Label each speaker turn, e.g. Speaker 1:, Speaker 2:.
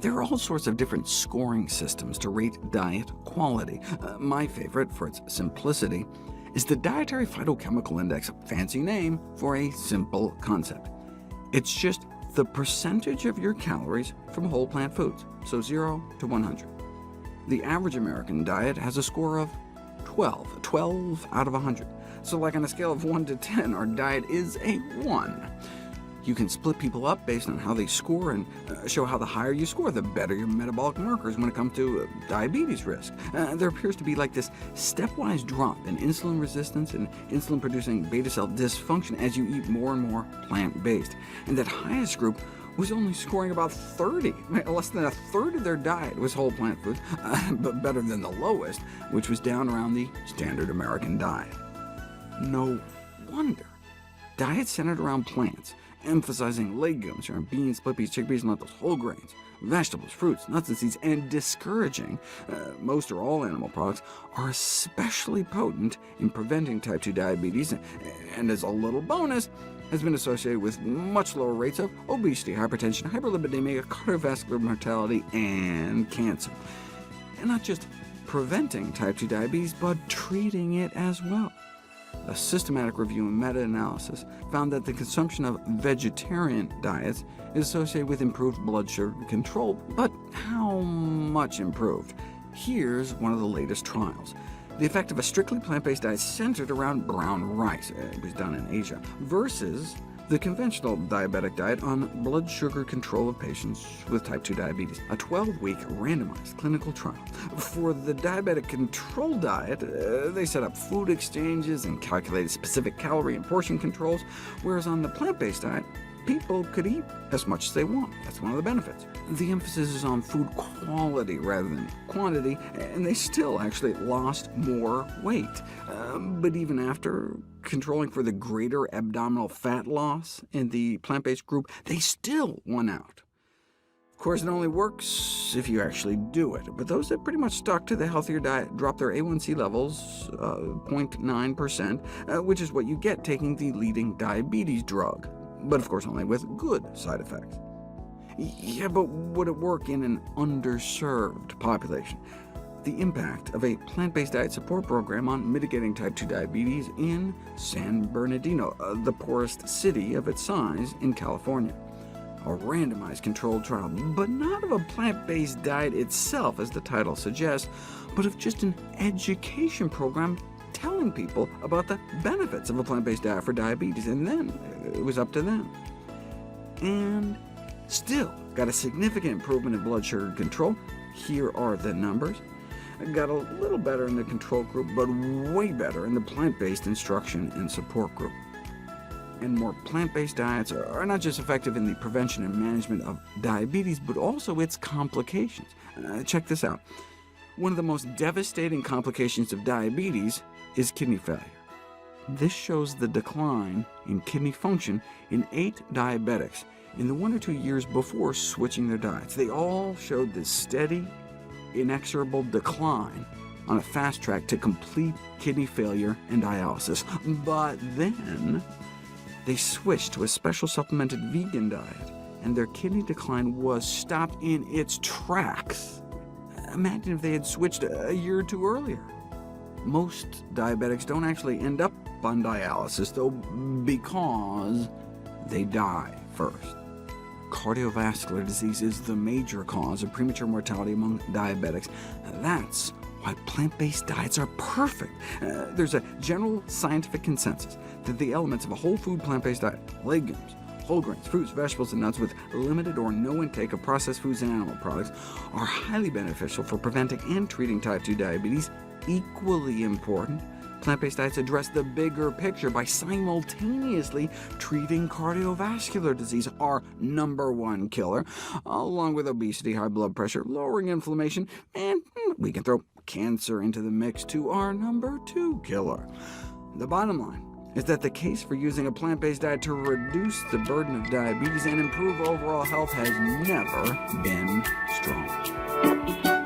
Speaker 1: There are all sorts of different scoring systems to rate diet quality. My favorite, for its simplicity, is the Dietary Final Chemical Index, a fancy name for a simple concept. It's just the percentage of your calories from whole plant foods, so 0 to 100. The average American diet has a score of 12 out of 100. So like on a scale of 1 to 10, our diet is a 1. You can split people up based on how they score, and show how the higher you score, the better your metabolic markers when it comes to diabetes risk. There appears to be like this stepwise drop in insulin resistance and insulin-producing beta cell dysfunction as you eat more and more plant-based. And that highest group was only scoring about 30. Less than a third of their diet was whole plant foods, but better than the lowest, which was down around the standard American diet. No wonder. Diets centered around plants, emphasizing legumes, beans, split peas, chickpeas, and lentils, whole grains, vegetables, fruits, nuts, and seeds, and discouraging most or all animal products, are especially potent in preventing type 2 diabetes, and as a little bonus, has been associated with much lower rates of obesity, hypertension, hyperlipidemia, cardiovascular mortality, and cancer. And not just preventing type 2 diabetes, but treating it as well. A systematic review and meta-analysis found that the consumption of vegetarian diets is associated with improved blood sugar control, but how much improved? Here's one of the latest trials. The effect of a strictly plant-based diet centered around brown rice, it was done in Asia, versus the conventional diabetic diet on blood sugar control of patients with type 2 diabetes, a 12-week randomized clinical trial. For the diabetic control diet, they set up food exchanges and calculated specific calorie and portion controls, whereas on the plant-based diet, people could eat as much as they want. That's one of the benefits. The emphasis is on food quality rather than quantity, and they still actually lost more weight. But even after controlling for the greater abdominal fat loss in the plant-based group, they still won out. Of course, it only works if you actually do it, but those that pretty much stuck to the healthier diet dropped their A1C levels 0.9%, which is what you get taking the leading diabetes drug, but of course only with good side effects. Yeah, but would it work in an underserved population? The impact of a plant-based diet support program on mitigating type 2 diabetes in San Bernardino, the poorest city of its size in California. A randomized controlled trial, but not of a plant-based diet itself, as the title suggests, but of just an education program telling people about the benefits of a plant-based diet for diabetes, and then it was up to them. And still got a significant improvement in blood sugar control. Here are the numbers. Got a little better in the control group, but way better in the plant-based instruction and support group. And more plant-based diets are not just effective in the prevention and management of diabetes, but also its complications. Check this out. One of the most devastating complications of diabetes is kidney failure. This shows the decline in kidney function in 8 diabetics in the 1 or 2 years before switching their diets. They all showed this steady, inexorable decline on a fast track to complete kidney failure and dialysis. But then they switched to a special supplemented vegan diet, and their kidney decline was stopped in its tracks. Imagine if they had switched a year or two earlier. Most diabetics don't actually end up on dialysis, though, because they die first. Cardiovascular disease is the major cause of premature mortality among diabetics. That's why plant-based diets are perfect. There's a general scientific consensus that the elements of a whole food plant-based diet, legumes, whole grains, fruits, vegetables, and nuts with limited or no intake of processed foods and animal products, are highly beneficial for preventing and treating type 2 diabetes. Equally important, plant-based diets address the bigger picture by simultaneously treating cardiovascular disease, our #1 killer, along with obesity, high blood pressure, lowering inflammation, and we can throw cancer into the mix too, our #2 killer. The bottom line is that the case for using a plant-based diet to reduce the burden of diabetes and improve overall health has never been stronger.